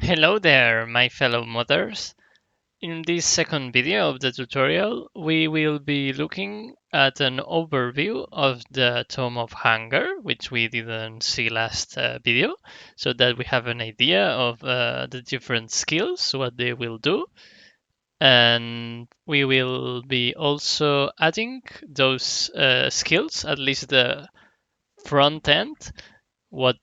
Hello there, my fellow modders. In this second video of the tutorial, we will be looking at an overview of the Tome of Hunger, which we didn't see last video, so that we have an idea of the different skills, what they will do. And we will be also adding those skills, at least the front end, what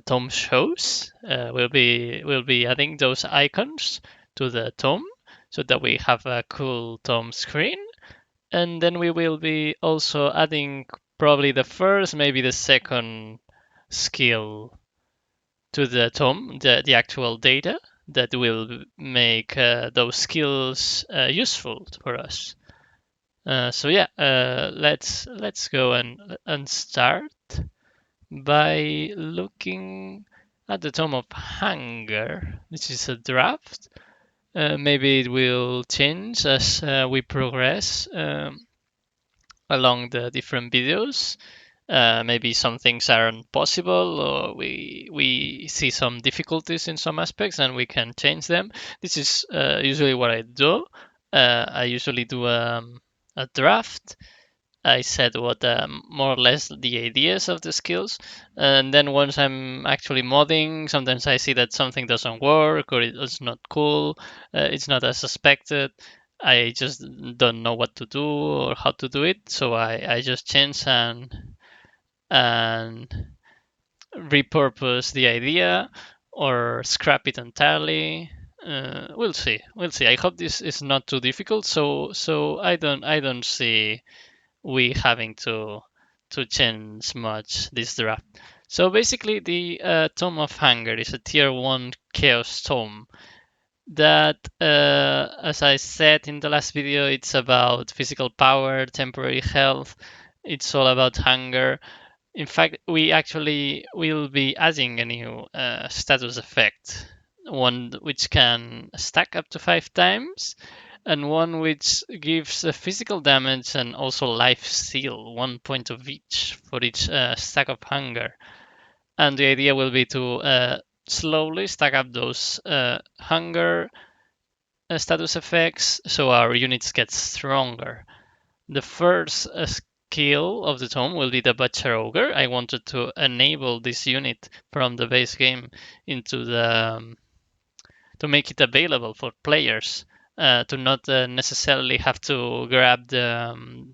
Tome shows. We'll be adding those icons to the Tome so that we have a cool Tome screen. And then we will be also adding probably the first, maybe the second skill to the Tome, the actual data that will make those skills useful for us. So yeah, let's go and start by looking at the Tome of Hunger. This is a draft. Maybe it will change as we progress along the different videos. Maybe some things aren't possible, or we see some difficulties in some aspects, and we can change them. This is usually what I do. I usually do a draft. I said what more or less the ideas of the skills, and then once I'm actually modding, sometimes I see that something doesn't work or it's not cool, it's not as expected. I just don't know what to do or how to do it, so I just change and repurpose the idea or scrap it entirely. We'll see. We'll see. I hope this is not too difficult. So I don't see we having to change much this draft. So basically, the Tome of Hunger is a tier 1 Chaos Tome that, as I said in the last video, it's about physical power, temporary health, it's all about hunger. In fact, we actually will be adding a new status effect, one which can stack up to 5 times, and one which gives physical damage and also life steal, 1 point of each for each stack of hunger. And the idea will be to slowly stack up those hunger status effects so our units get stronger. The first skill of the tome will be the Butcher Ogre. I wanted to enable this unit from the base game into the to make it available for players to not necessarily have to grab the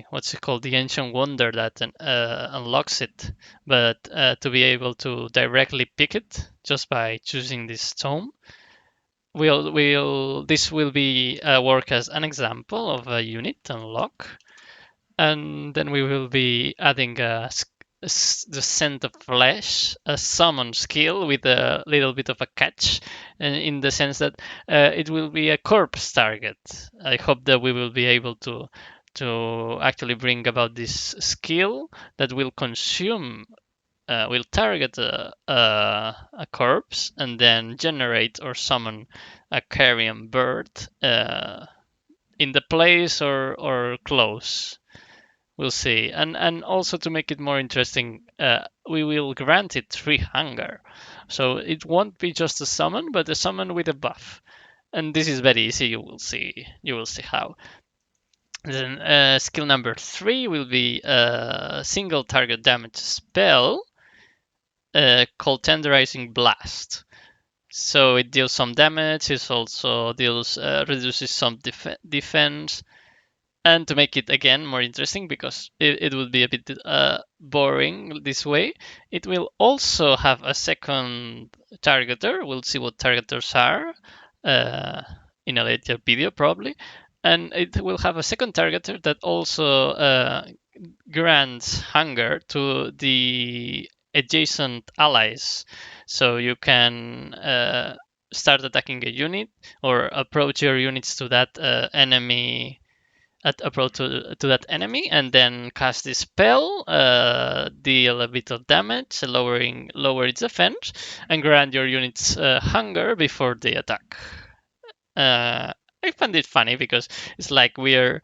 what's it called, the ancient wonder that unlocks it, but to be able to directly pick it just by choosing this tome. This will be work as an example of a unit unlock, and then we will be adding the scent of flesh, a summon skill with a little bit of a catch, in the sense that it will be a corpse target. I hope that we will be able to actually bring about this skill that will consume will target a corpse and then generate or summon a carrion bird in the place or close. We'll see. And also to make it more interesting, we will grant it 3 hunger. So it won't be just a summon, but a summon with a buff. And this is very easy. You will see. You will see how. Then skill number 3 will be a single target damage spell called Tenderizing Blast. So it deals some damage. It also deals reduces some defense. And to make it again more interesting, because it would be a bit boring this way, it will also have a second targeter. We'll see what targeters are in a later video probably. And it will have a second targeter that also grants hunger to the adjacent allies. So you can start attacking a unit or approach your units to that enemy approach to that enemy, and then cast this spell, deal a bit of damage, lower its defense, and grant your units hunger before they attack. I find it funny because it's like we're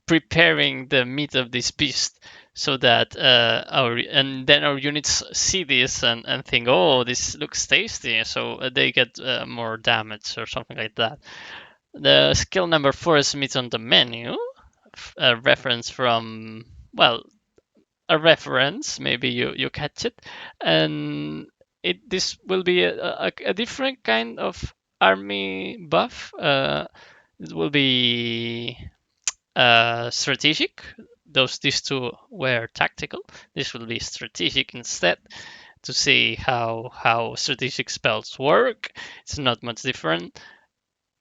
preparing the meat of this beast so that our units see this and think, oh, this looks tasty, so they get more damage or something like that. The skill number 4 is meat on the menu, a reference from, well, a reference, maybe you catch it, and this will be a different kind of army buff. It will be strategic. These two were tactical. This will be strategic instead, to see how strategic spells work. It's not much different.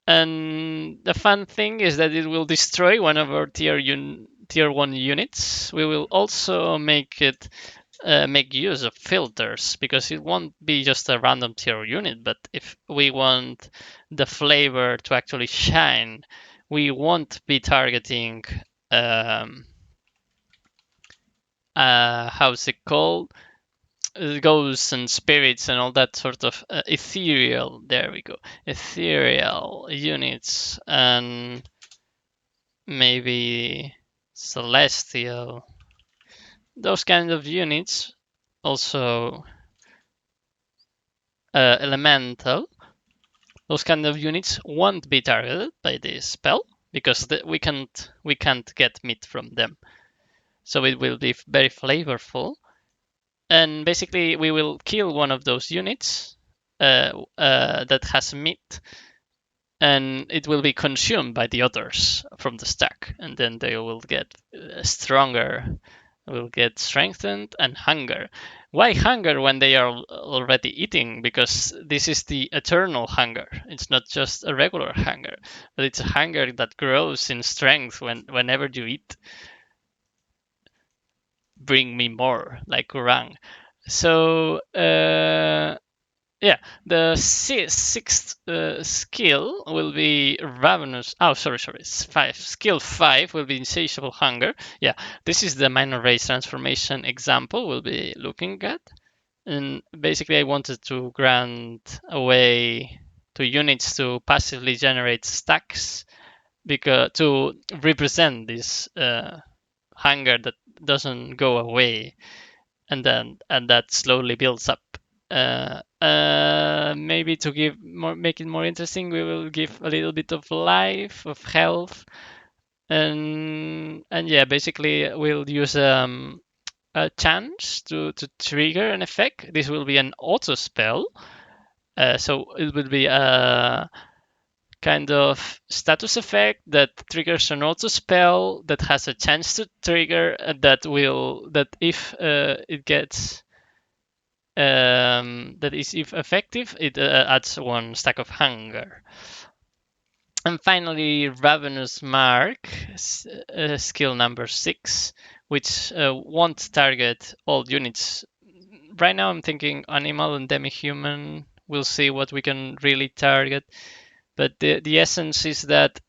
And the fun thing is that it will destroy one of our tier 1 units. We will also make use of filters, because it won't be just a random tier unit, but if we want the flavor to actually shine, we won't be targeting um, how's it called, ghosts and spirits and all that sort of ethereal, there we go, ethereal units, and maybe celestial, those kind of units. Also elemental, those kind of units won't be targeted by this spell, because we can't get meat from them, so it will be very flavorful. And basically we will kill one of those units that has meat, and it will be consumed by the others from the stack, and then they will get stronger, will get strengthened and hunger. Why hunger when they are already eating? Because this is the eternal hunger. It's not just a regular hunger, but it's a hunger that grows in strength whenever you eat. Bring me more, like Kurang. So yeah, the sixth skill will be ravenous. Oh, sorry, 5. Skill 5 will be insatiable hunger. Yeah, this is the minor race transformation example we'll be looking at. And basically, I wanted to grant a way to units to passively generate stacks, because to represent this hunger that doesn't go away, and that slowly builds up. Maybe to make it more interesting, we will give a little bit of life, of health, and yeah, basically we'll use a chance to trigger an effect. This will be an auto spell, so it will be a kind of status effect that triggers an auto spell that has a chance to trigger, that if it gets that is, if effective, it adds 1 stack of hunger. And finally, Ravenous Mark, skill number 6, which won't target all units. Right now I'm thinking animal and demi-human. We'll see what we can really target. But the essence is that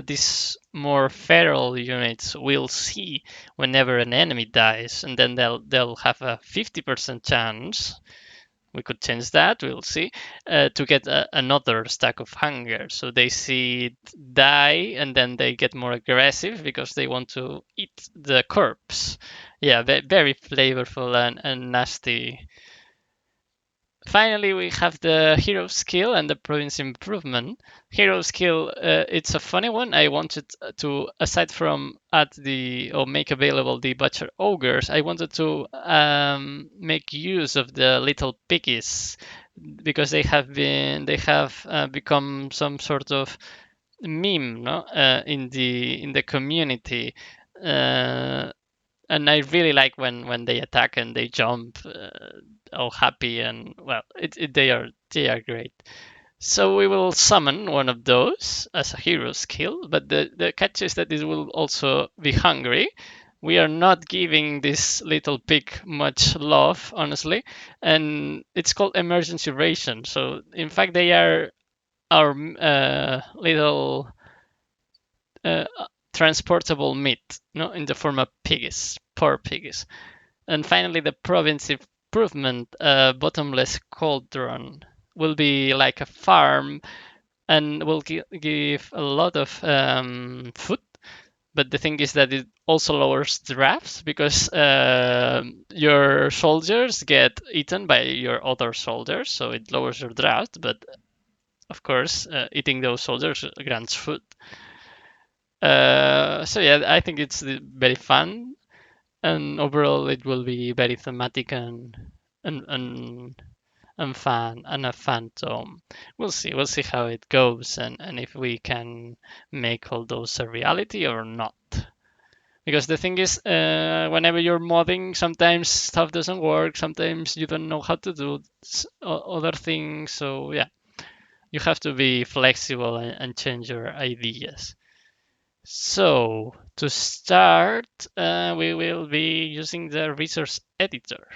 these more feral units will see whenever an enemy dies, and then they'll have a 50% chance, we could change that, we'll see, to get another stack of hunger. So they see it die, and then they get more aggressive because they want to eat the corpse. Yeah, very flavorful and nasty. Finally, we have the hero skill and the province improvement. Hero skill, it's a funny one. I wanted to, aside from add or make available the butcher ogres, I wanted to make use of the little piggies, because they have become some sort of meme, no, in the community. Uh, and I really like when they attack and they jump, all happy, and well, they are great. So we will summon one of those as a hero skill, but the catch is that it will also be hungry. We are not giving this little pig much love, honestly, and it's called emergency ration. So in fact, they are our little uh, transportable meat, no, in the form of piggies, poor piggies. And finally, the province improvement, bottomless cauldron, will be like a farm, and will give a lot of food, But the thing is that it also lowers drafts because your soldiers get eaten by your other soldiers, so it lowers your draft. But of course, eating those soldiers grants food. So yeah, I think it's very fun, and overall it will be very thematic and and and fun and a fun tome. We'll see how it goes and if we can make all those a reality or not. Because the thing is, whenever you're modding, sometimes stuff doesn't work. Sometimes you don't know how to do other things. So yeah, you have to be flexible and change your ideas. So to start, we will be using the resource editor,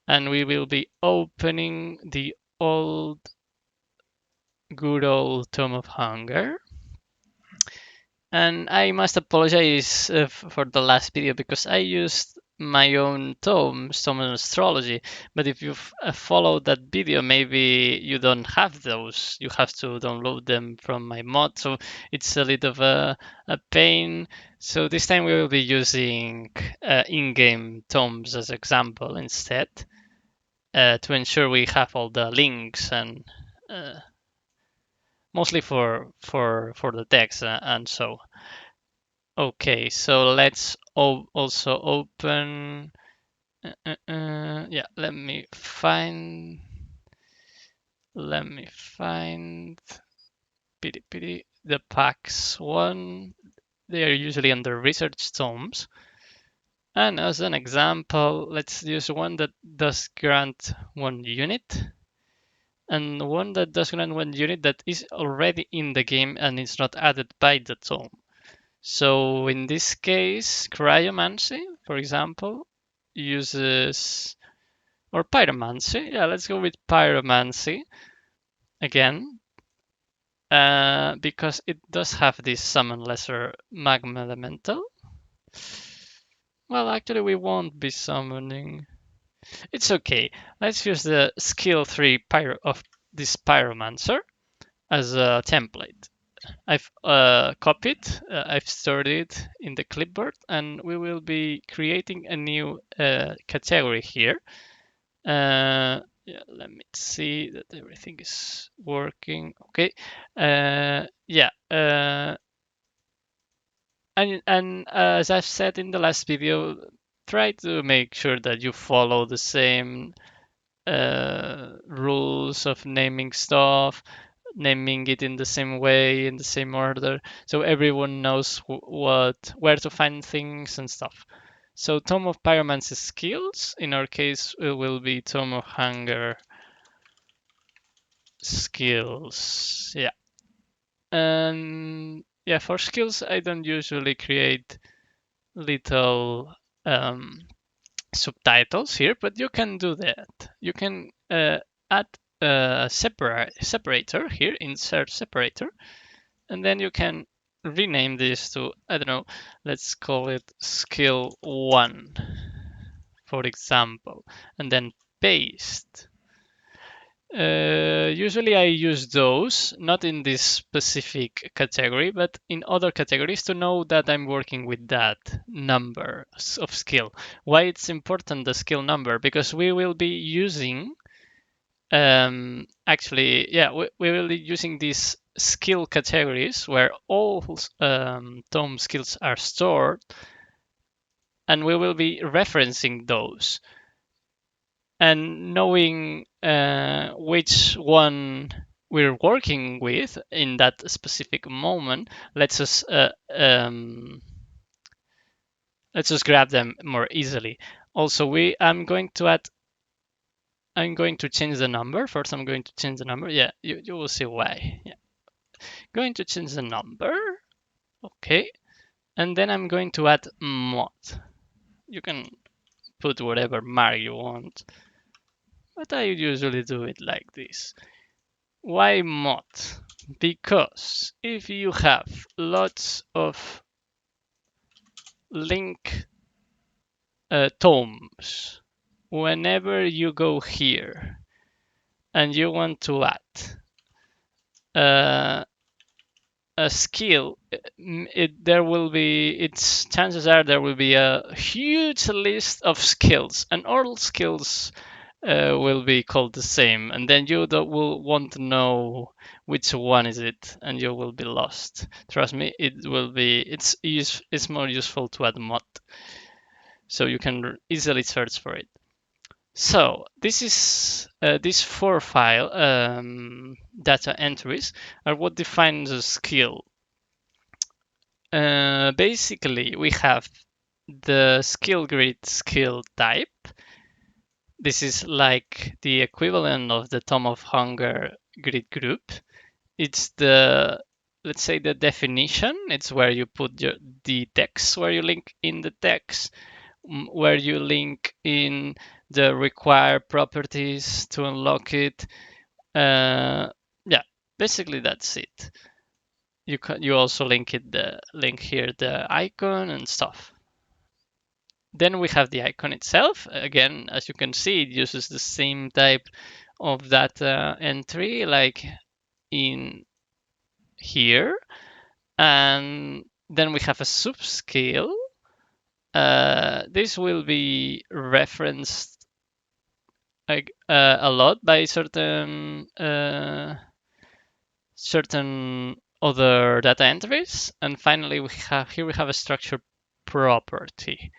and we will be opening the old good old Tome of Hunger. And I must apologize for the last video because I used my own tome in astrology. But if you followed that video, maybe you don't have those. You have to download them from my mod, so it's a little of a pain. So this time we will be using in-game tomes as example instead to ensure we have all the links and mostly for the text and so. Okay, so let's also open. Yeah, let me find the packs one. They are usually under research tomes. And as an example, let's use one that does grant one unit and one that does grant one unit that is already in the game and is not added by the tome. So in this case, cryomancy, for example, uses or pyromancy. Yeah, let's go with pyromancy again, because it does have this summon lesser magma elemental. Well, actually, we won't be summoning. It's okay. Let's use the skill 3 pyro of this pyromancer as a template. I've copied, I've stored it in the clipboard, and we will be creating a new category here. Yeah, let me see that everything is working. Okay. Yeah. And as I've said in the last video, try to make sure that you follow the same rules of naming stuff, naming it in the same way, in the same order, so everyone knows where to find things and stuff. So Tome of Pyromancy skills, in our case, it will be Tome of Hunger skills. Yeah. And yeah, for skills, I don't usually create little subtitles here, but you can do that. You can add a separator here, insert separator, and then you can rename this to, I don't know, let's call it skill 1, for example, and then paste. Usually I use those, not in this specific category, but in other categories to know that I'm working with that number of skill. Why it's important, the skill number? Because we will be using, actually, yeah, we will be using these skill categories where all tome skills are stored, and we will be referencing those. And knowing which one we're working with in that specific moment lets us grab them more easily. Also, I'm going to change the number. First, I'm going to change the number. Yeah, you will see why. Yeah, going to change the number. Okay, and then I'm going to add mod. You can put whatever mark you want, but I usually do it like this. Why mod? Because if you have lots of link tomes, whenever you go here and you want to add a skill, there will be, its chances are there will be a huge list of skills, and all skills will be called the same, and then you will want to know which one is it, and you will be lost. Trust me, it will be. It's more useful to add mod, so you can easily search for it. So this is these four file data entries are what defines a skill. Basically, we have the skill grid skill type. This is like the equivalent of the Tome of Hunger grid group. It's the, let's say, the definition. It's where you put the text, where you link in the text, where you link in the required properties to unlock it. Yeah, basically that's it. You also link here the icon and stuff. Then we have the icon itself. Again, as you can see, it uses the same type of data entry like in here. And then we have a subscale. This will be referenced a lot by certain other data entries. And finally, we have a structure property.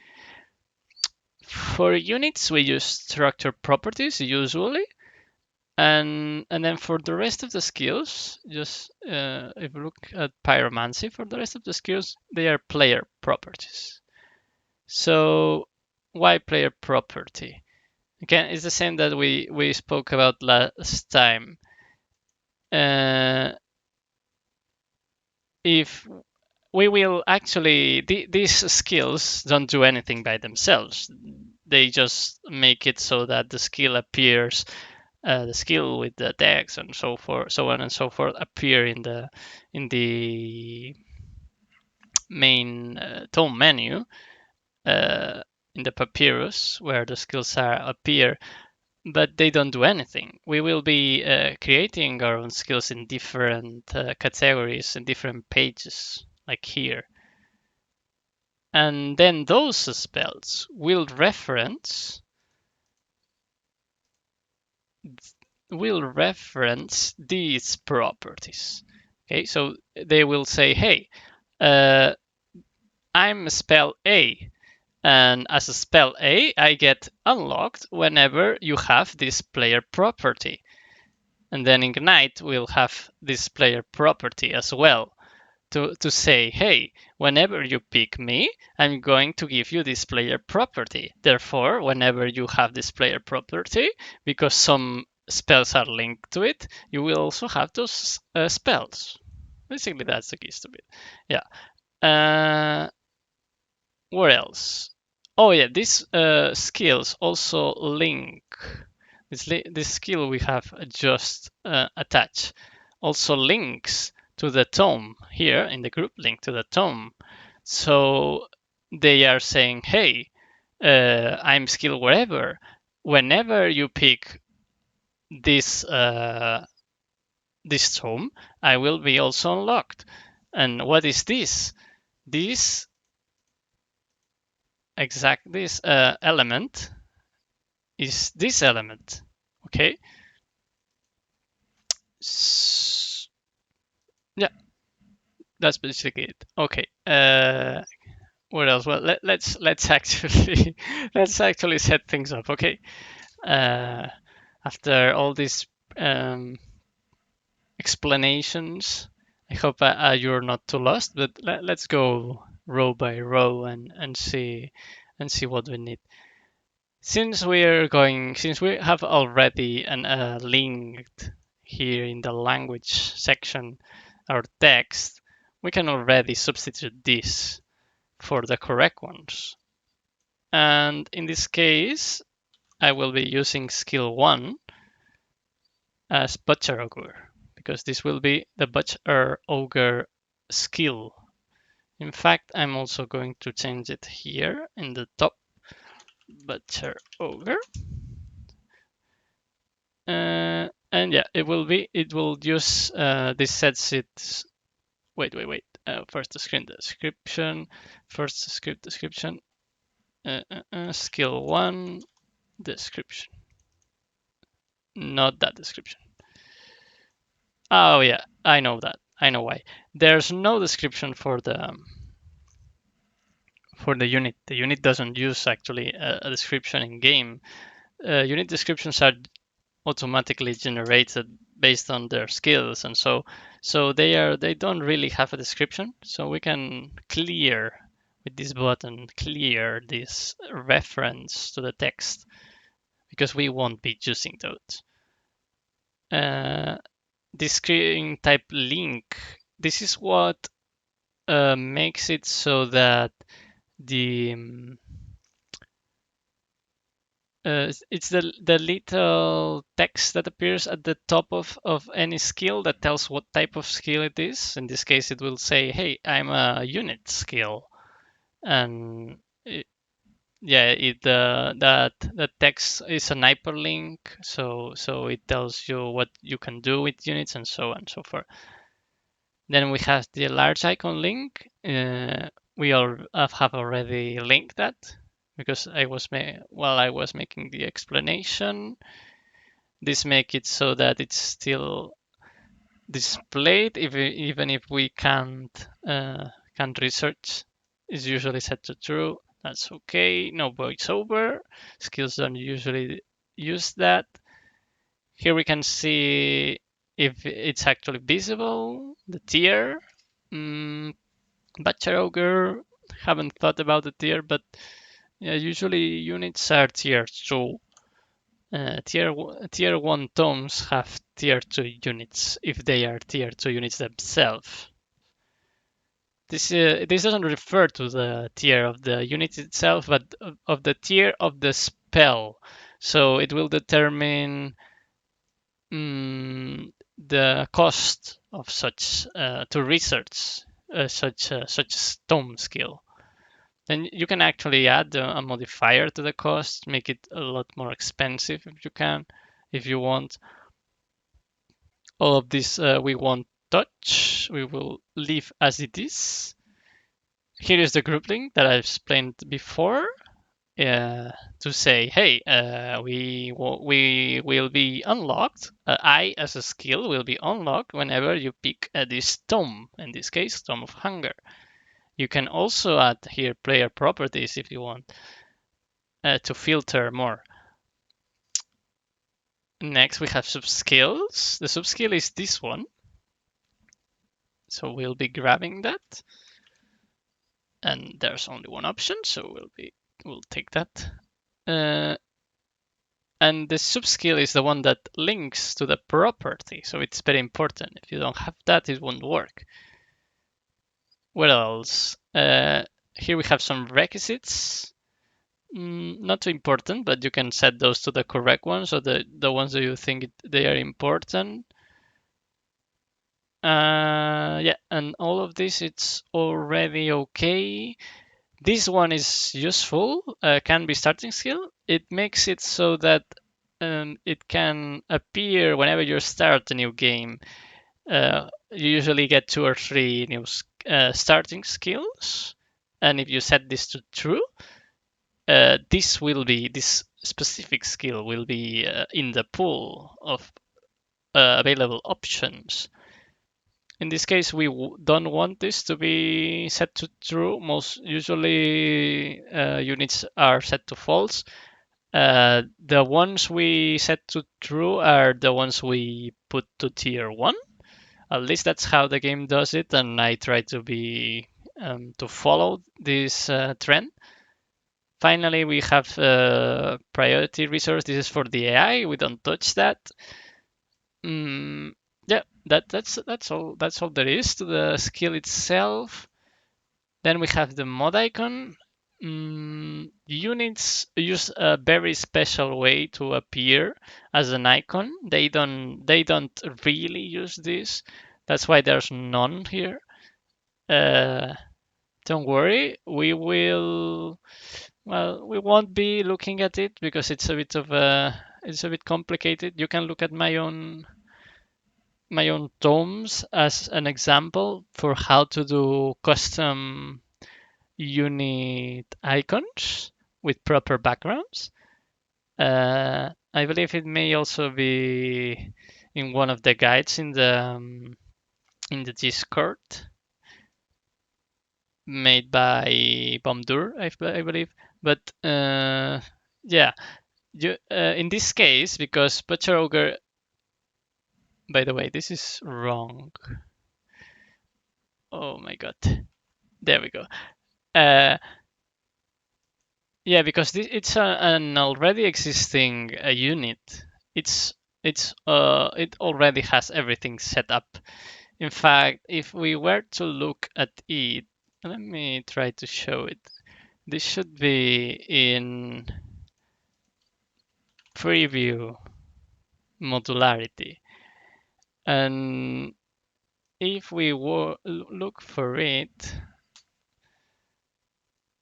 For units, we use structure properties usually, and then for the rest of the skills, just if you look at pyromancy, for the rest of the skills, they are player properties. So why player property? Again, it's the same that we spoke about last time. If we will actually, these skills don't do anything by themselves. They just make it so that the skill appears, the skill with the text and so forth, so on and so forth, appear in the main tome menu, in the papyrus where the skills appear, but they don't do anything. We will be creating our own skills in different categories and different pages, like here. And then those spells will reference these properties. Okay, so they will say, hey, I'm spell A, and as a spell A, I get unlocked whenever you have this player property. And then Ignite will have this player property as well to say, hey, whenever you pick me, I'm going to give you this player property. Therefore, whenever you have this player property, because some spells are linked to it, you will also have those spells. Basically, that's the gist of it. Yeah. What else? Oh yeah, these skills also link. This skill we have just attached also links to the tome here in the group link to the tome. So they are saying, hey, I'm skill wherever. Whenever you pick this this tome, I will be also unlocked. And what is this? This element is this element. Okay. Yeah, that's basically it. Okay. What else? Well, let's actually let's actually set things up. Okay. After all these explanations, I hope you're not too lost. But let's go row by row and see what we need. Since we have already linked here in the language section our text, we can already substitute this for the correct ones. And in this case, I will be using skill 1 as Butcher Ogre, because this will be the Butcher Ogre skill. In fact, I'm also going to change it here in the top, Butcher Ogre. And yeah, it will use this sets it Wait. First the screen description. First script description. Skill 1 description. Not that description. Oh yeah, I know that. I know why. There's no description for the unit. The unit doesn't use actually a description in game. Unit descriptions are automatically generated based on their skills, and so they don't really have a description. So we can clear with this button clear this reference to the text because we won't be using those. This screen type link. This is what makes it so that the it's the little text that appears at the top of any skill that tells what type of skill it is. In this case, it will say, "Hey, I'm a unit skill," and yeah, that text is an hyperlink, so it tells you what you can do with units and so on and so forth. Then we have the large icon link. We all have already linked that because while I was making the explanation. This make it so that it's still displayed even if we can't research. It's usually set to true. That's okay. No voiceover. Skills don't usually use that. Here we can see if it's actually visible, the tier. Mm, Butcher Ogre, haven't thought about the tier, but yeah, usually units are tier 2. Tier 1 tomes have tier 2 units if they are tier 2 units themselves. This doesn't refer to the tier of the unit itself, but of the tier of the spell. So it will determine the cost of such to research such tome skill. Then you can actually add a modifier to the cost, make it a lot more expensive if you want. All of this we won't touch. We will leave as it is. Here is the group link that I've explained before to say, hey, we will be unlocked. I, as a skill, will be unlocked whenever you pick this tome, in this case, Tome of Hunger. You can also add here player properties if you want to filter more. Next, we have subskills. The subskill is this one. So we'll be grabbing that. And there's only one option, so we'll take that. And the subskill is the one that links to the property, so it's very important. If you don't have that, it won't work. What else? Here we have some requisites. Not too important, but you can set those to the correct ones, so the ones that you think they are important. Yeah, and all of this, it's already okay. This one is useful, can be starting skill. It makes it so that it can appear whenever you start a new game. You usually get 2 or 3 new starting skills, and if you set this to true, this specific skill will be in the pool of available options. In this case, we don't want this to be set to true. Most usually, units are set to false. The ones we set to true are the ones we put to tier 1. At least that's how the game does it, and I try to follow this trend. Finally, we have priority resource. This is for the AI. We don't touch that. Yeah, that's all. That's all there is to the skill itself. Then we have the mod icon. Units use a very special way to appear as an icon. They don't really use this. That's why there's none here. Don't worry, we won't be looking at it because it's a bit complicated. You can look at my own my own tomes as an example for how to do custom unit icons with proper backgrounds. I believe it may also be in one of the guides in the Discord made by Bomdur, I believe. But yeah, in this case, because Butcher Ogre, by the way, this is wrong. Oh my god, there we go. Uh, yeah, because it's an already existing unit. It already has everything set up. In fact, if we were to look at it, let me try to show it. This should be in preview modularity. And if we look for it,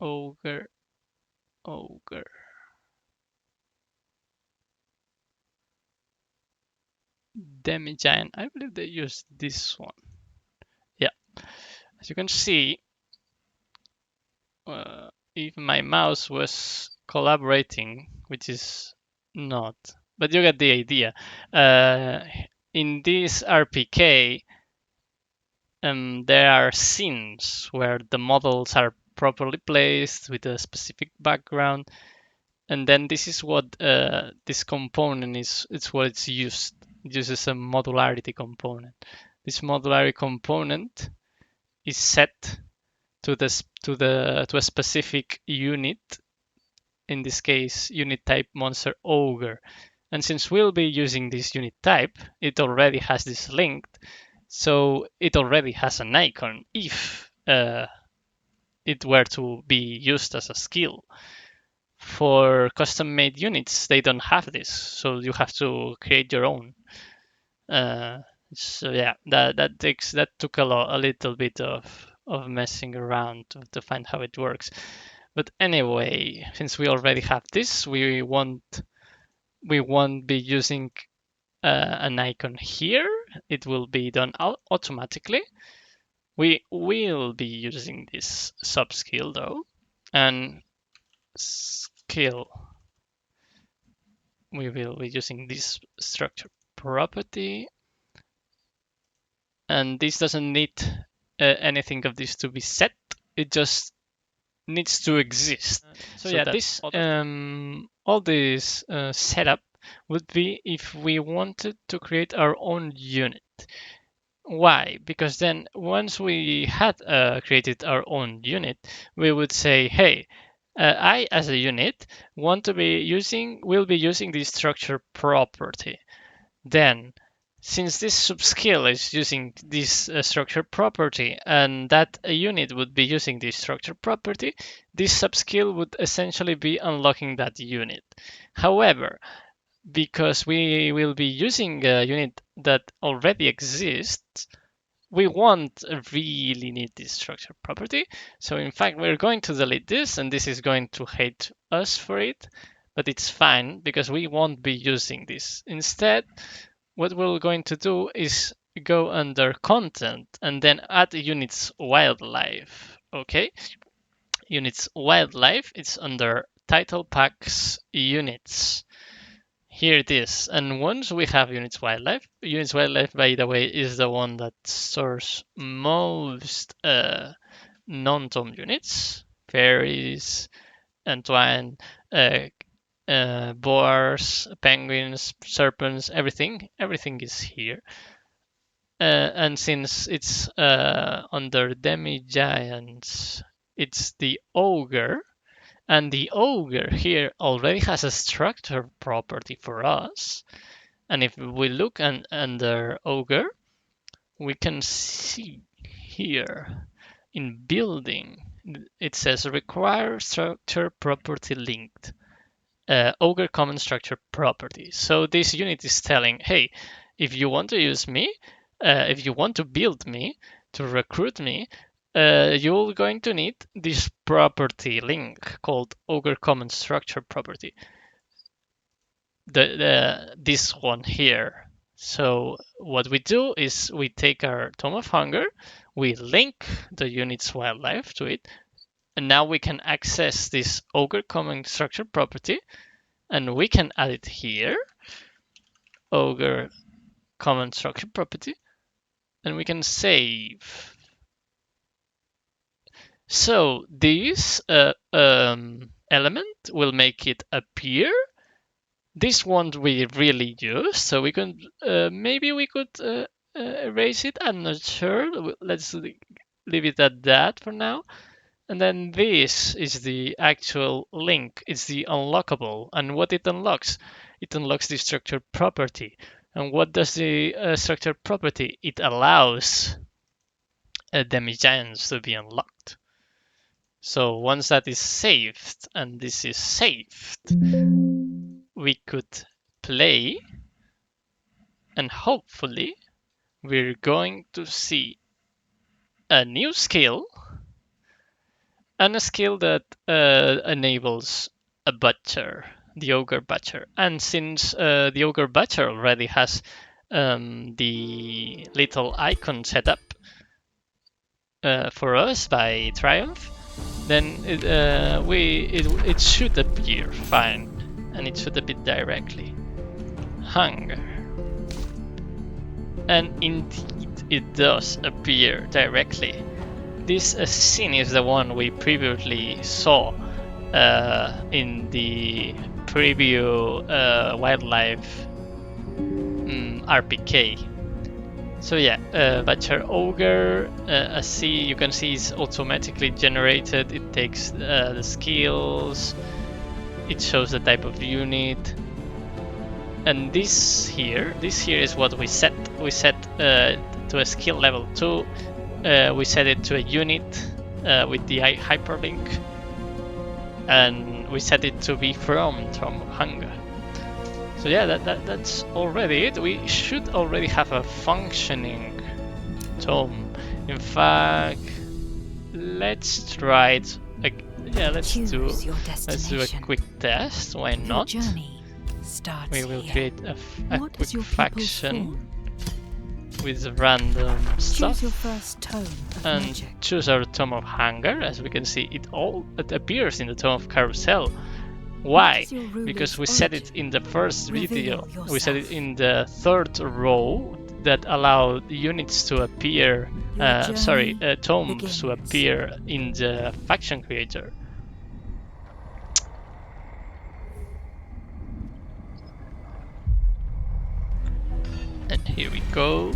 ogre, ogre, demi-giant, I believe they use this one. Yeah, as you can see, if my mouse was collaborating, which is not, but you get the idea. In this RPK, there are scenes where the models are properly placed with a specific background, and then this is what this component is. It's what it's used. It uses a modularity component. This modularity component is set to a specific unit. In this case, unit type monster ogre. And since we'll be using this unit type, it already has this linked, so it already has an icon if it were to be used as a skill. For custom made units, they don't have this, so you have to create your own. Uh, so yeah, that took a little bit of messing around to find how it works. But anyway, since we already have this, we won't be using an icon here. It will be done automatically. We will be using this sub skill though, and skill we will be using this structure property, and this doesn't need anything of this to be set. It just needs to exist. So yeah, this all this setup would be if we wanted to create our own unit. Why? Because then once we had created our own unit, we would say, hey, I as a unit will be using this structure property. Then, since this subskill is using this structure property and that a unit would be using this structure property, this subskill would essentially be unlocking that unit. However, because we will be using a unit that already exists, we won't really need this structure property. So in fact, we're going to delete this, and this is going to hate us for it, but it's fine because we won't be using this. Instead, what we're going to do is go under content and then add units wildlife. Okay, units wildlife, it's under title packs units. Here it is. And once we have units wildlife, by the way, is the one that stores most non-tome units, fairies, entwine, uh, boars, penguins, serpents, everything is here. And since it's under demi-giants, it's the ogre. And the ogre here already has a structure property for us. And if we look under ogre, we can see here in building, it says require structure property linked. Ogre common structure property. So this unit is telling, hey, if you want to use me, if you want to build me, to recruit me, you're going to need this property link called Ogre Common Structure property. This one here. So what we do is we take our Tome of Hunger, we link the unit's wildlife to it, and now we can access this ogre common structure property, and we can add it here, ogre common structure property, and we can save. So this element will make it appear. This won't be really used, so we can maybe we could erase it. I'm not sure. Let's leave it at that for now. And then this is the actual link. It's the unlockable, and what it unlocks the structure property. And what does the structure property? It allows demi-giants to be unlocked. So once that is saved, and this is saved, we could play, and hopefully we're going to see a new skill, and a skill that enables a butcher, the ogre butcher. And since the ogre butcher already has the little icon set up for us by Triumph, then it should appear fine, and it should appear directly. Hunger. And indeed, it does appear directly. This scene is the one we previously saw in the preview wildlife RPK. So yeah, Butcher Ogre, you can see is automatically generated. It takes the skills, it shows the type of unit, and this here is what we set. We set to a skill level 2. We set it to a unit with the hyperlink, and we set it to be from Tome of Hunger. So yeah, that's already it. We should already have a functioning tome. In fact, let's try it. Let's do a quick test. Why not? We will create a quick faction with random stuff and choose our Tome of Hunger. As we can see, it appears in the Tome of Carousel. Why? Because we set it in the first video. We set it in the third row that allowed units to appear, tomes to appear in the faction creator. And here we go.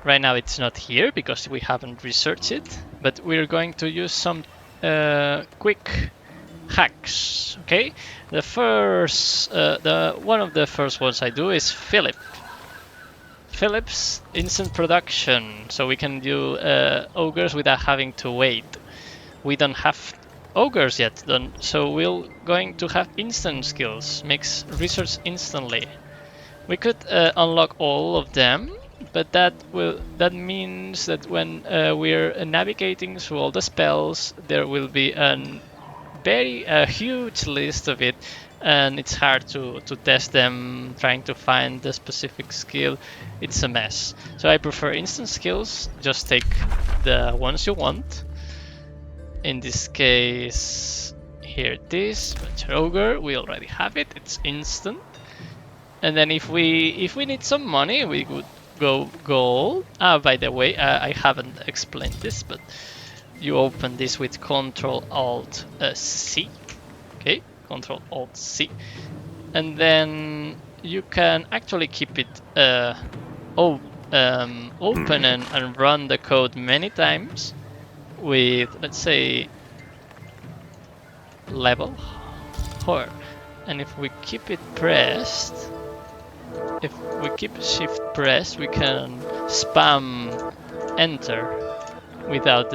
Right now it's not here because we haven't researched it, but we're going to use some quick hacks. Okay, the first, one of the first ones I do is Philip's instant production, so we can do ogres without having to wait. We don't have ogres yet done, so we're going to have instant skills, makes research instantly. We could unlock all of them, but that means that when we're navigating through all the spells, there will be a huge list of it, and it's hard to test them, trying to find the specific skill. It's a mess. So I prefer instant skills. Just take the ones you want. In this case, here it is, Butcher Ogre. We already have it. It's instant. And then if we need some money, we would go gold. By the way, I haven't explained this, but you open this with Control Alt C. Okay, Control Alt C, and then you can actually keep it open and run the code many times with, let's say, level 4. And if we keep it pressed, if we keep shift pressed, we can spam enter without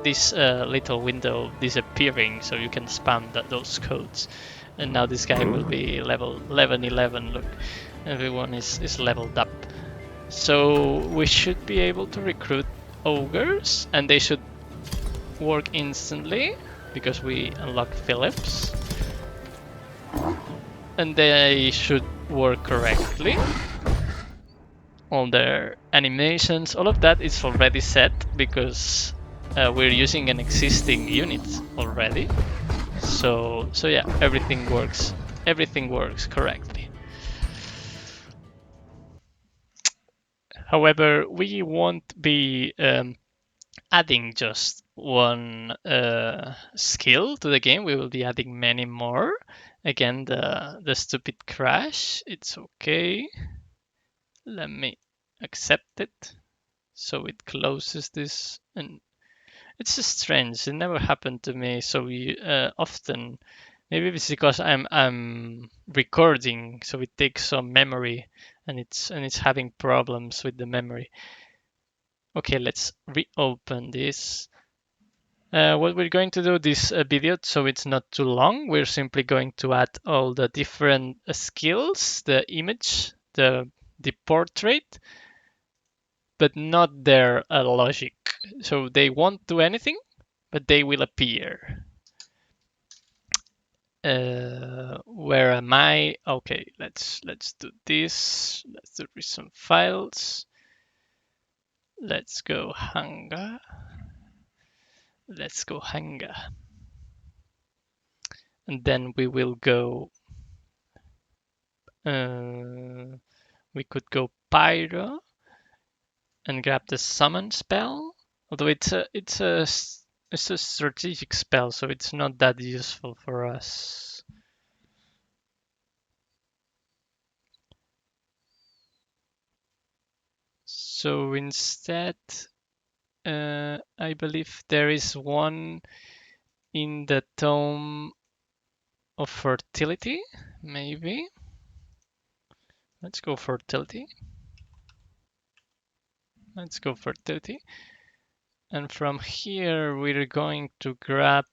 this little window disappearing, so you can spam those codes. And now this guy will be level 11. Look, everyone is leveled up. So we should be able to recruit ogres, and they should work instantly because we unlock Phillips. and they should work correctly. All their animations, all of that is already set because we're using an existing unit already. So yeah, everything works. Everything works correctly. However, we won't be adding just one skill to the game. We will be adding many more. Again, the stupid crash. It's okay. Let me accept it. So it closes this, and it's just strange. It never happened to me so often. Maybe it's because I'm recording, so it takes some memory, and it's having problems with the memory. Okay, let's reopen this. What we're going to do this video, so it's not too long, we're simply going to add all the different skills, the image, the portrait, but not their logic. So they won't do anything, but they will appear. Where am I? Okay, let's do this. Let's do recent files. Let's go Hunger. Let's go Hunger. And then we will go. We could go Pyro and grab the summon spell. Although it's a strategic spell, so it's not that useful for us. So instead, I believe there is one in the Tome of Fertility, maybe. Let's go Fertility. Let's go Fertility. And from here, we're going to grab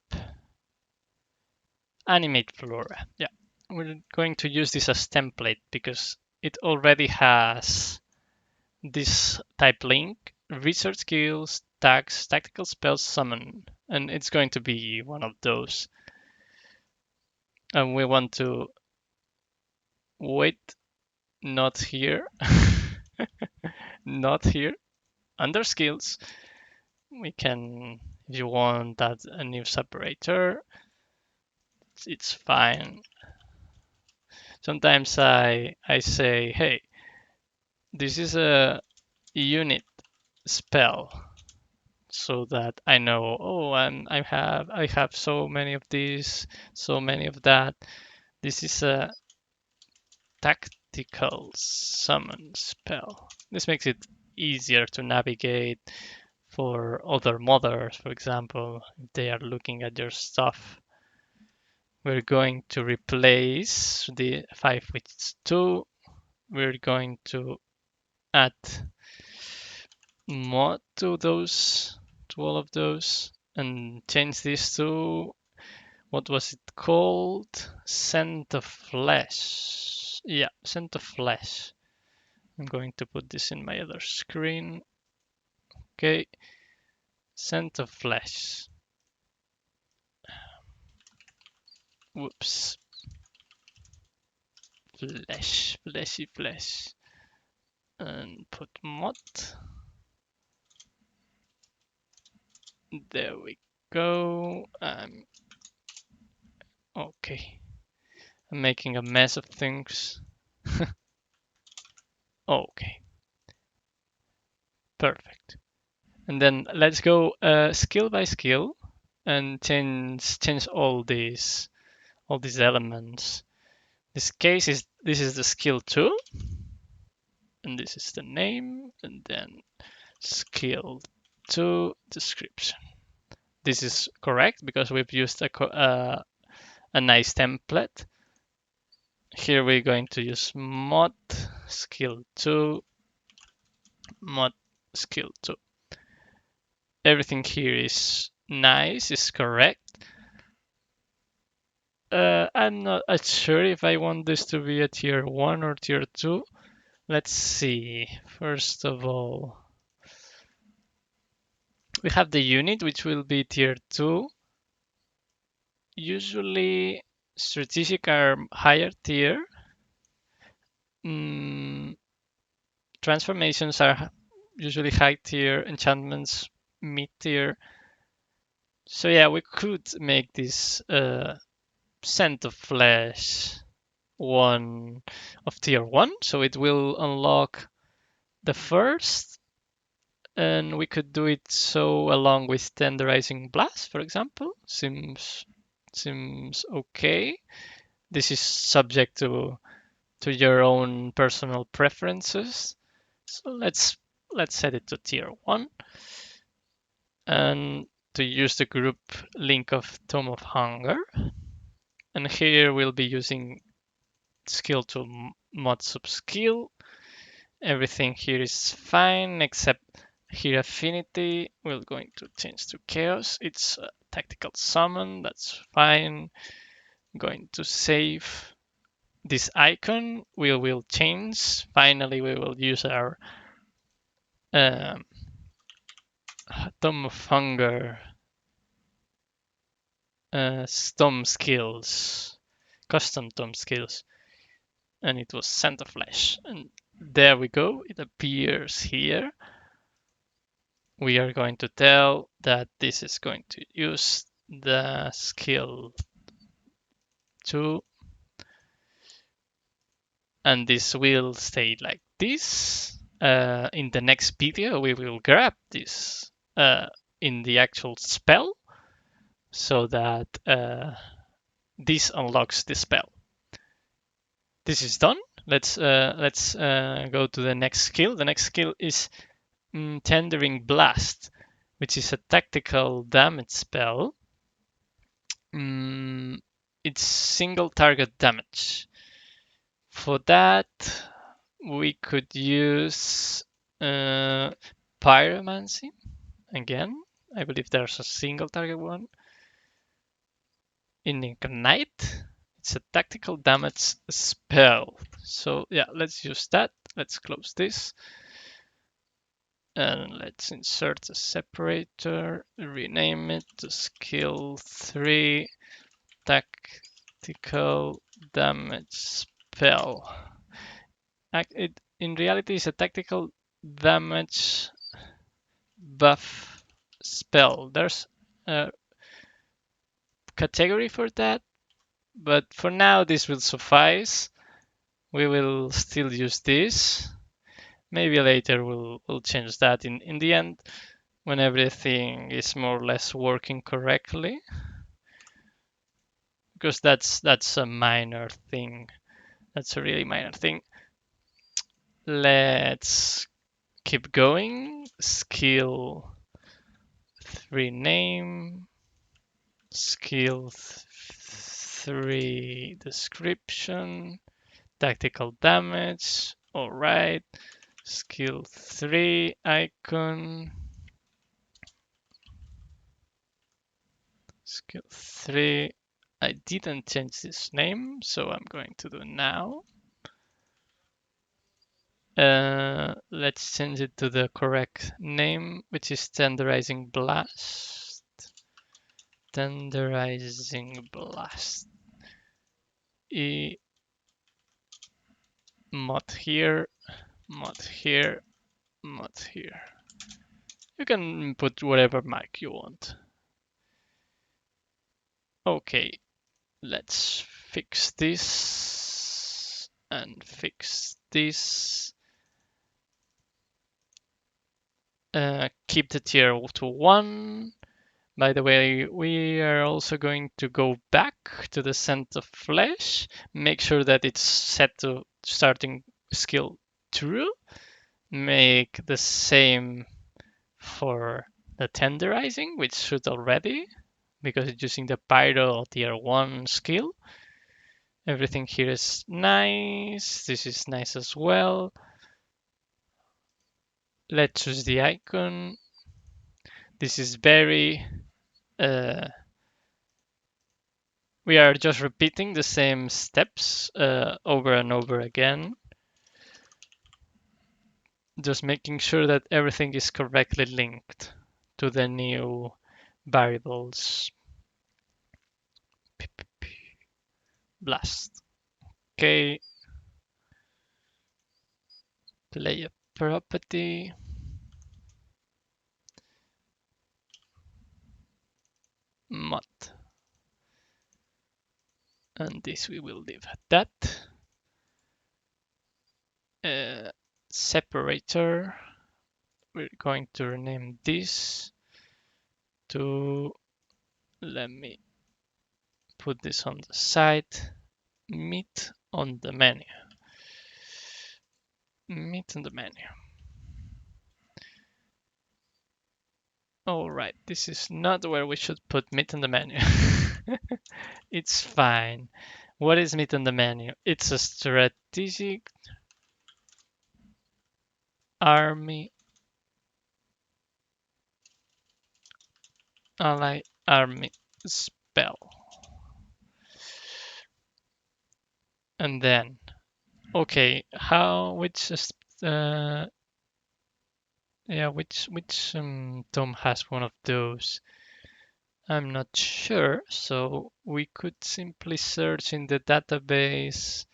Animate Flora. Yeah, we're going to use this as template because it already has this type link, research skills, tags, tactical spells, summon, and it's going to be one of those. And we want to wait, not here, not here, under skills. We can, if you want, add a new separator. It's fine. Sometimes I say, hey, this is a unit spell, so that I know, oh, I have so many of these, so many of that. This is a tactical summon spell. This makes it easier to navigate for other modders, for example, if they are looking at your stuff. We're going to replace the 5 with 2. We're going to add mod to all of those, and change this to, what was it called? Scent of Flesh. Yeah, Scent of Flesh. I'm going to put this in my other screen. Okay, Scent of Flesh. Whoops. Fleshy flesh. And put mod. There we go. Okay. I'm making a mess of things. Okay. Perfect. And then let's go skill by skill and change all these elements. This is the skill 2, and this is the name, and then skill 2 description. This is correct because we've used a nice template. Here we're going to use mod skill 2, mod skill 2. Everything here is nice, is correct. I'm not sure if I want this to be a tier 1 or tier 2. Let's see. First of all, we have the unit, which will be tier 2. Usually Strategic are higher tier. Mm, Transformations are usually high tier. Enchantments mid tier. So yeah, we could make this Scent of Flesh one of tier 1, so it will unlock the first, and we could do it so along with Tenderizing Blast, for example. Seems okay. This is subject to your own personal preferences. So let's set it to tier 1, and to use the group link of Tome of Hunger. And here we'll be using skill to mod sub skill. Everything here is fine except here affinity. We're going to change to chaos. It's a tactical summon. That's fine. Going to save this icon. We will change. Finally, we will use our um, Tome of Hunger Tome skills, custom Tome skills, and it was Scent of Flesh. And there we go. It appears here. We are going to tell that this is going to use the skill 2, and this will stay like this. In the next video, we will grab this in the actual spell so that this unlocks the spell. This is done. Let's go to the next skill. The next skill is Tendering Blast, which is a tactical damage spell. It's single target damage. For that, we could use Pyromancy again. I believe there's a single target one. In Ignite, it's a tactical damage spell. So yeah, let's use that. Let's close this. And let's insert a separator, rename it to skill 3 tactical damage spell. It in reality is a tactical damage buff spell. There's a category for that, but for now this will suffice. We will still use this. Maybe later we'll change that in the end when everything is more or less working correctly, because that's a minor thing. That's a really minor thing. Let's keep going. Skill 3 name, skill 3 description, tactical damage. All right. Skill 3 icon. Skill 3. I didn't change this name, so I'm going to do now. Let's change it to the correct name, which is Tenderizing Blast. Tenderizing Blast. Mod here, mod here, mod here. You can put whatever mic you want. Okay, let's fix this and fix this. Keep the tier to 1. By the way, we are also going to go back to the Scent of Flesh. Make sure that it's set to starting skill true. Make the same for the Tenderizing, which should already, because it's using the Pyro tier 1 skill. Everything here is nice. This is nice as well. Let's choose the icon. This is very... we are just repeating the same steps over and over again. Just making sure that everything is correctly linked to the new variables. blast. Okay, player property. Mod. And this we will leave at that. Separator. We're going to rename this to, let me put this on the side, meat on the menu. Meat on the menu. All right, this is not where we should put meat on the menu. It's fine. What is meat on the menu? It's a strategic army ally army spell. And then, okay, uh, which tome has one of those? I'm not sure, so we could simply search in the database.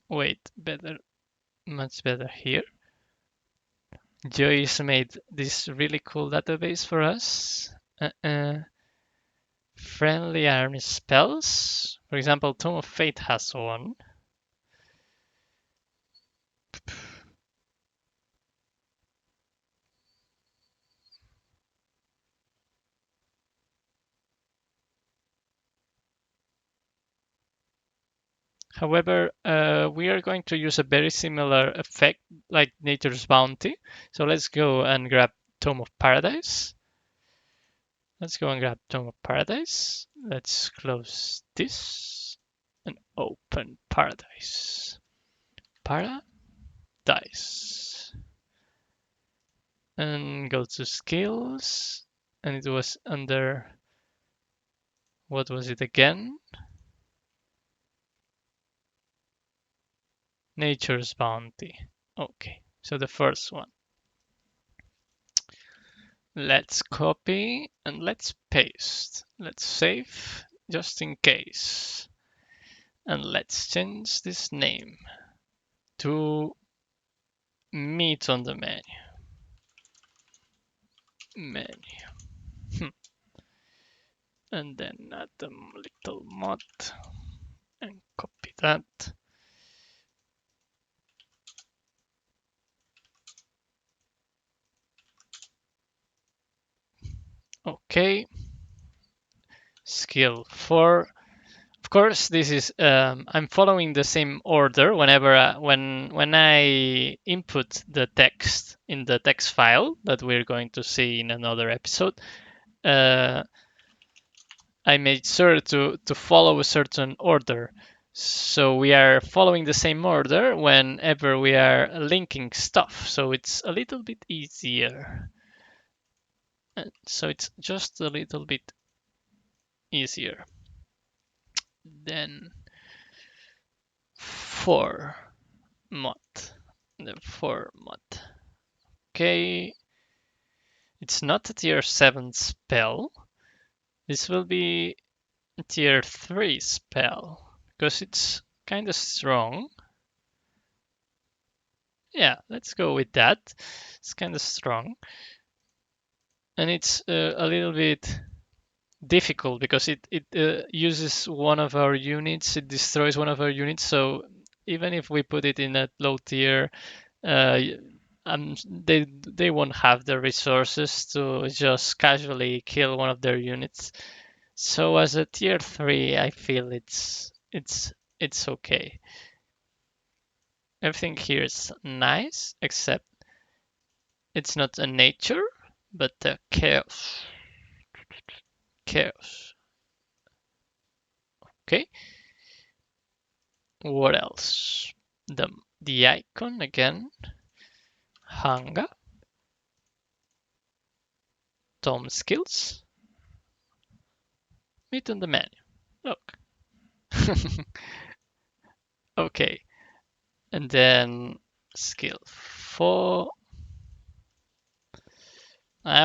Wait, better, much better here. Joyce made this really cool database for us. Friendly army spells. For example, Tome of Fate has one. However, we are going to use a very similar effect like Nature's Bounty. So let's go and grab Tome of Paradise. Let's go and grab Tome of Paradise. Let's close this and open Paradise. Paradise. And go to skills. And it was under, what was it again? Nature's Bounty. Okay, so the first one. Let's copy and let's paste. Let's save just in case. And let's change this name to meat on the menu. And then add a little mod and copy that. Okay. Skill 4. Of course, this is I'm following the same order whenever when I input the text in the text file that we're going to see in another episode. I made sure to follow a certain order. So we are following the same order whenever we are linking stuff. So it's a little bit easier. So it's just a little bit easier. Then for mod. The for mod. Okay. It's not a tier 7 spell. This will be a tier 3 spell because it's kind of strong. Yeah, let's go with that. It's kind of strong. And it's a little bit difficult because it uses one of our units, it destroys one of our units. So even if we put it in a low tier, they won't have the resources to just casually kill one of their units. So as a tier 3, I feel it's okay. Everything here is nice, except it's not a nature, but a chaos. Chaos. Okay. What else? The icon again. Hunger. Tome skills. Meet on the menu. Look. Okay. And then skill 4.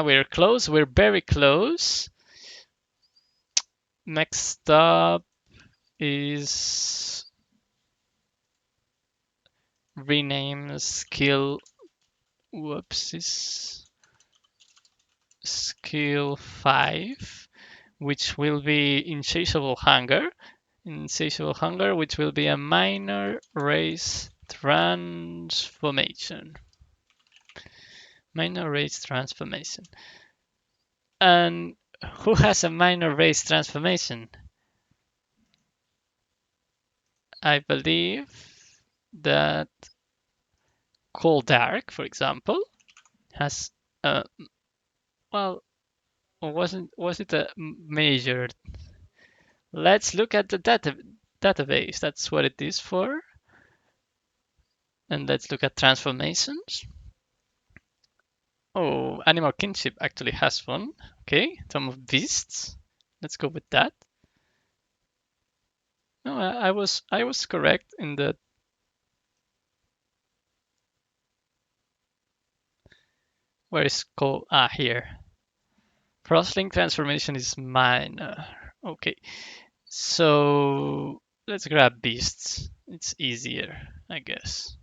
We're close. We're very close. Next up is rename skill. Whoopsies. Skill 5, which will be insatiable hunger. Insatiable hunger, which will be a minor race transformation. Minor race transformation. And who has a minor race transformation? I believe that Cold Dark, for example, has a well, was it a major? Let's look at the database. That's what it is for. And let's look at transformations. Oh, Animal Kinship actually has one. Okay, Tome of Beasts. Let's go with that. No, I was correct in the. Where is called here. Frostlink transformation is minor. Okay, so let's grab beasts. It's easier, I guess.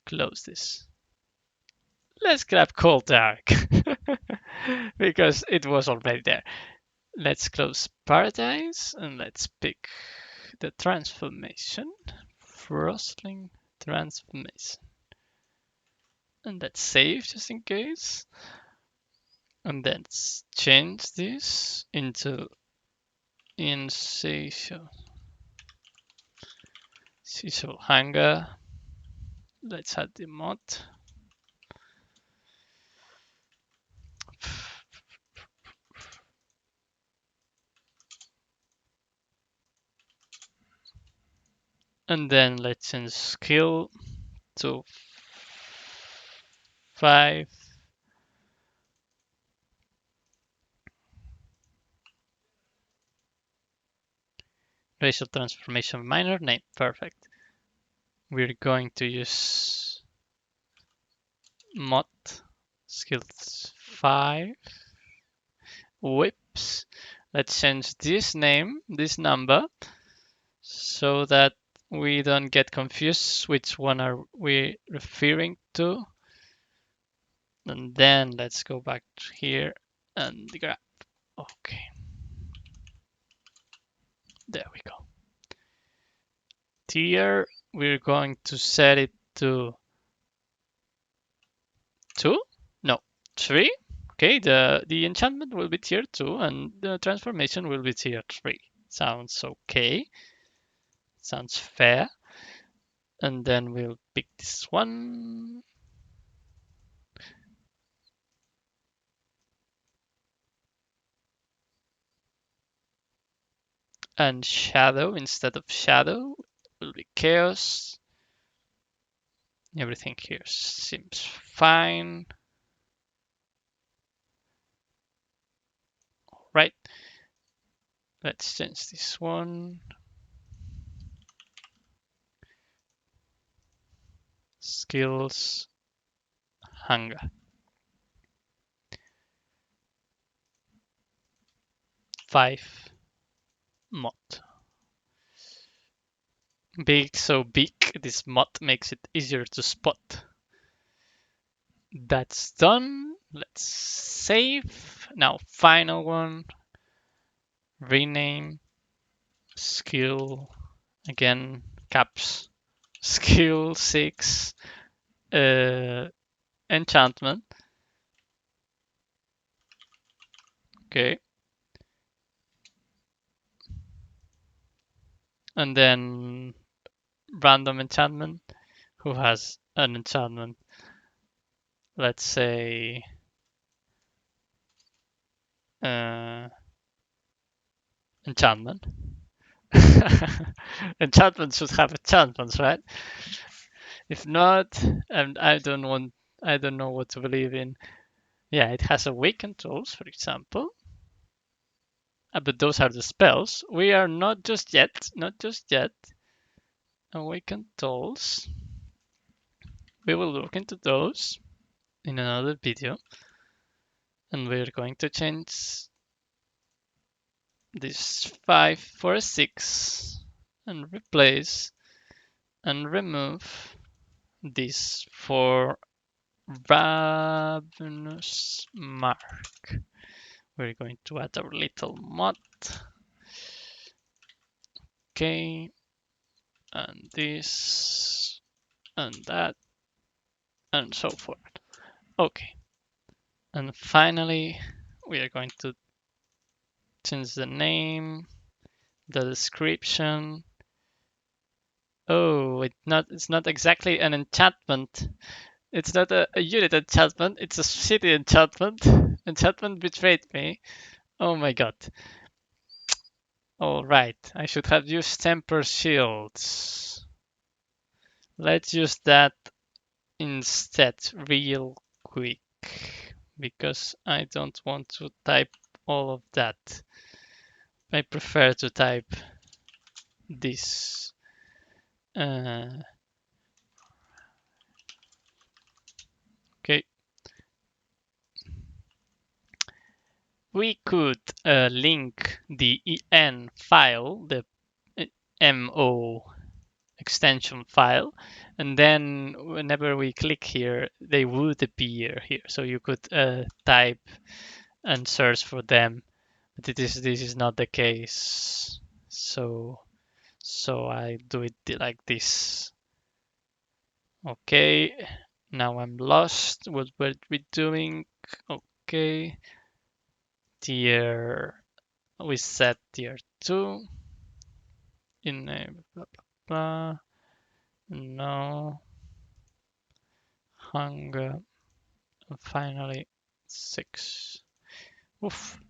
Close this. Let's grab Cold Dark because it was already there. Let's close Paradise and let's pick the transformation. Frostling transformation. And let's save just in case. And let's change this into insatiable hunger. Let's add the mod. And then let's change skill to 5. Racial transformation minor name. Perfect. We're going to use mod skills 5 whips. Let's change this name, this number, so that we don't get confused which one are we referring to. And then let's go back here and grab. Okay, there we go. Tier, we're going to set it to 2? No, 3. Okay, the enchantment will be tier 2 and the transformation will be tier 3. Sounds okay. Sounds fair. And then we'll pick this one. And shadow instead of shadow will be chaos. Everything here seems fine. Right. Let's change this one. Skills, hunger. 5 mod. Big, so big. This mod makes it easier to spot. That's done. Let's save. Now, final one. Rename. Skill. Again, caps. Skill 6. Enchantment. Okay. And then random enchantment. Who has an enchantment? Let's say enchantment. Enchantment should have enchantments, right? If not, and I don't know what to believe in. Yeah, it has awakened tools, for example. But those are the spells. We are not just yet, not just yet. Awakened tools. We will look into those in another video. And we're going to change this 5 for a 6 and replace and remove this for ravenous mark. We're going to add our little mod. Okay, and this and that and so forth. Okay, and finally we are going to change the name, the description. Oh, it's not exactly an enchantment. It's not a unit enchantment, it's a city enchantment. Enchantment betrayed me. Oh my god. Alright, I should have used temper shields. Let's use that instead real quick because I don't want to type all of that. I prefer to type this. Okay, we could link the en file, the mo extension file, and then whenever we click here, they would appear here. So you could type and search for them, but this is not the case. So I do it like this. Okay, now I'm lost. What were we doing? Okay, tier. We set tier 2 in a blah blah blah. No hunger. And finally 6. Oof.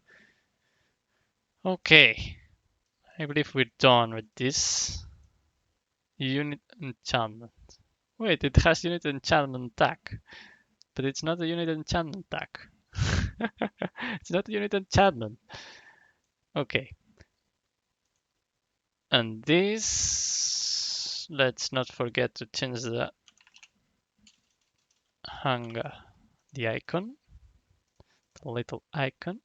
Okay, I believe we're done with this unit enchantment. Wait, it has unit enchantment tag, but it's not a unit enchantment tag. It's not a unit enchantment. Okay. And this, let's not forget to change the hunger, the icon, the little icon.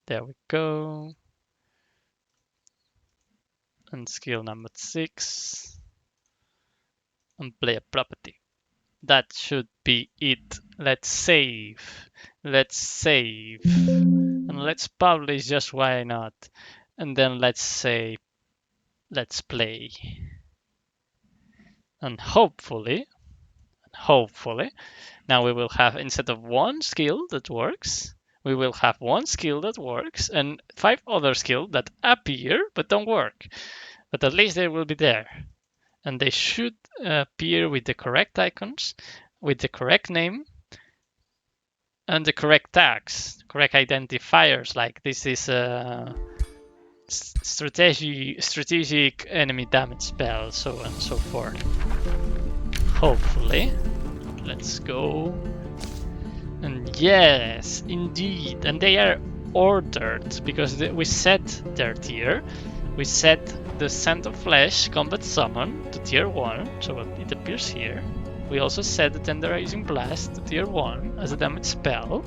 There we go. And skill number 6. And player property. That should be it. Let's save. Let's save. And let's publish, just why not? And then let's say, let's play. And hopefully, now we will have, instead of one skill that works, we will have one skill that works and 5 other skills that appear but don't work. But at least they will be there. And they should appear with the correct icons, with the correct name, and the correct tags, correct identifiers, like this is a strategic enemy damage spell, so on and so forth. Hopefully. Let's go. And yes, indeed. And they are ordered because we set their tier. We set the Scent of Flesh Combat Summon to tier 1, so it appears here. We also set the Tenderizing Blast to tier 1 as a damage spell.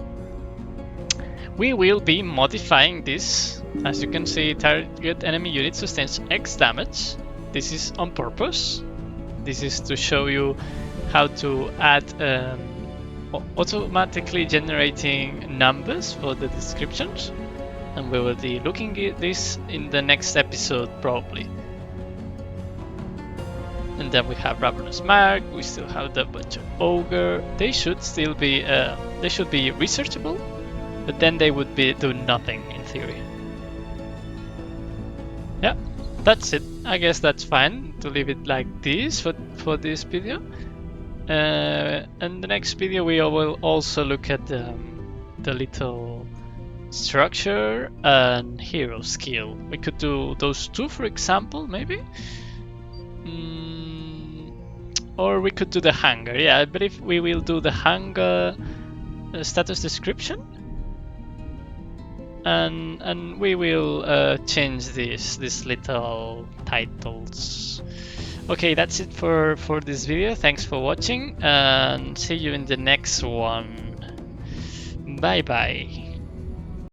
We will be modifying this. As you can see, target enemy unit sustains X damage. This is on purpose. This is to show you how to add automatically generating numbers for the descriptions. And we will be looking at this in the next episode probably. And then we have Ravenous Mark, we still have the Butcher Ogre. They should still be researchable, but then they would be do nothing in theory. Yeah, that's it. I guess that's fine to leave it like this for this video. And the next video we will also look at the little structure and hero skill. We could do those two, for example, maybe. Or we could do the hunger. Yeah, I believe we will do the hunger status description. And we will change these little titles. Okay, that's it for this video. Thanks for watching and see you in the next one. Bye bye.